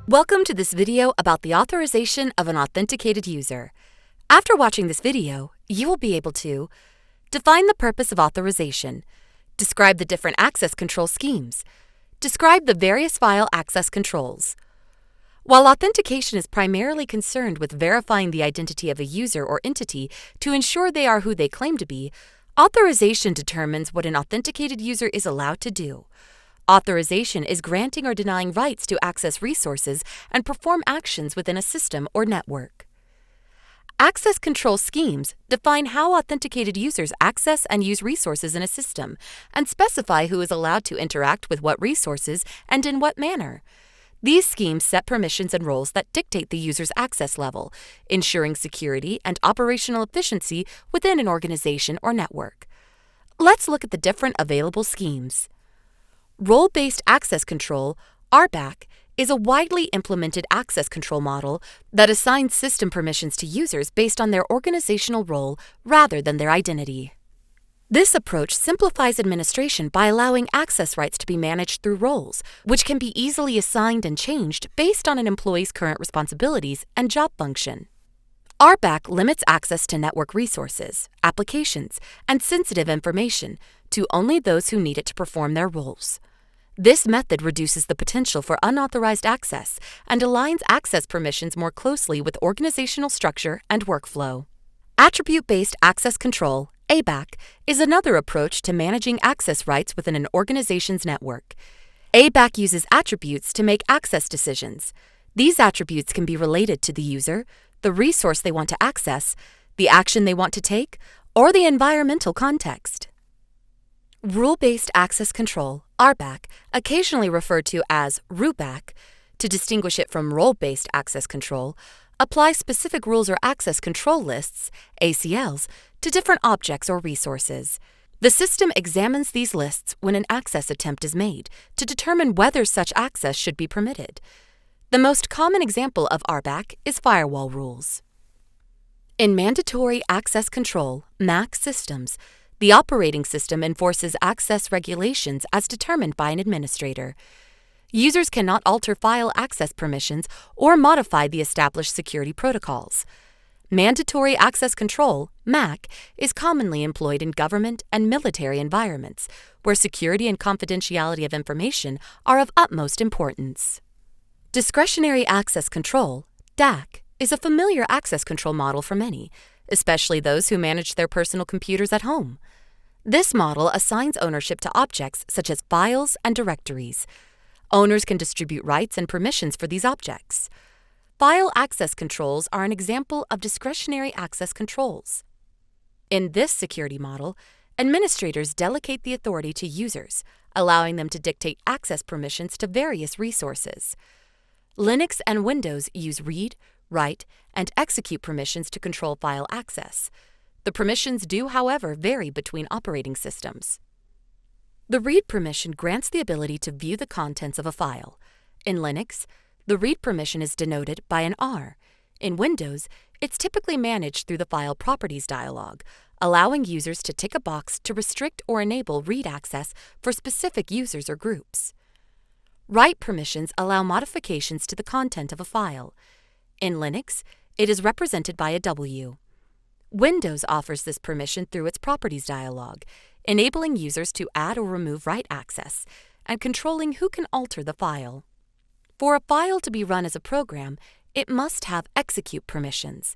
Welcome to this video about the authorization of an authenticated user. After watching this video, you will be able to define the purpose of authorization, describe the different access control schemes, describe the various file access controls. While authentication is primarily concerned with verifying the identity of a user or entity to ensure they are who they claim to be, authorization determines what an authenticated user is allowed to do. Authorization is granting or denying rights to access resources and perform actions within a system or network. Access control schemes define how authenticated users access and use resources in a system and specify who is allowed to interact with what resources and in what manner. These schemes set permissions and roles that dictate the user's access level, ensuring security and operational efficiency within an organization or network. Let's look at the different available schemes. Role-based access control, RBAC, is a widely implemented access control model that assigns system permissions to users based on their organizational role rather than their identity. This approach simplifies administration by allowing access rights to be managed through roles, which can be easily assigned and changed based on an employee's current responsibilities and job function. RBAC limits access to network resources, applications, and sensitive information to only those who need it to perform their roles. This method reduces the potential for unauthorized access and aligns access permissions more closely with organizational structure and workflow. Attribute-based access control, ABAC, is another approach to managing access rights within an organization's network. ABAC uses attributes to make access decisions. These attributes can be related to the user, the resource they want to access, the action they want to take, or the environmental context. Rule-based access control, RBAC, occasionally referred to as RUBAC, to distinguish it from role-based access control, applies specific rules or access control lists, ACLs, to different objects or resources. The system examines these lists when an access attempt is made to determine whether such access should be permitted. The most common example of RBAC is firewall rules. In mandatory access control, MAC systems, the operating system enforces access regulations as determined by an administrator. Users cannot alter file access permissions or modify the established security protocols. Mandatory access control, MAC, is commonly employed in government and military environments, where security and confidentiality of information are of utmost importance. Discretionary access control, DAC, is a familiar access control model for many, especially those who manage their personal computers at home. This model assigns ownership to objects such as files and directories. Owners can distribute rights and permissions for these objects. File access controls are an example of discretionary access controls. In this security model, administrators delegate the authority to users, allowing them to dictate access permissions to various resources. Linux and Windows use read, write, and execute permissions to control file access. The permissions do, however, vary between operating systems. The read permission grants the ability to view the contents of a file. In Linux, the read permission is denoted by an R. In Windows, it's typically managed through the File Properties dialog, allowing users to tick a box to restrict or enable read access for specific users or groups. Write permissions allow modifications to the content of a file. In Linux, it is represented by a W. Windows offers this permission through its Properties dialog, enabling users to add or remove write access and controlling who can alter the file. For a file to be run as a program, it must have execute permissions.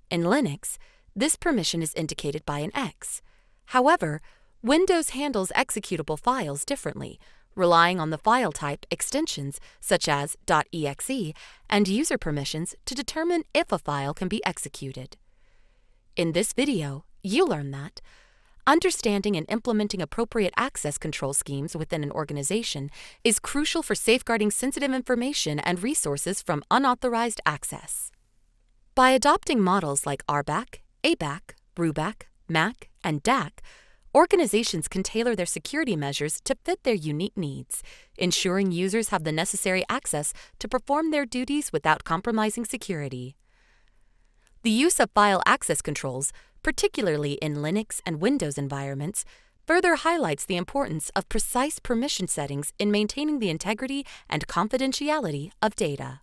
In Linux, this permission is indicated by an X. However, Windows handles executable files differently, relying on the file type extensions such as .exe and user permissions to determine if a file can be executed. In this video, you learn that understanding and implementing appropriate access control schemes within an organization is crucial for safeguarding sensitive information and resources from unauthorized access. By adopting models like RBAC, ABAC, RUBAC, MAC, and DAC, organizations can tailor their security measures to fit their unique needs, ensuring users have the necessary access to perform their duties without compromising security. The use of file access controls, particularly in Linux and Windows environments, further highlights the importance of precise permission settings in maintaining the integrity and confidentiality of data.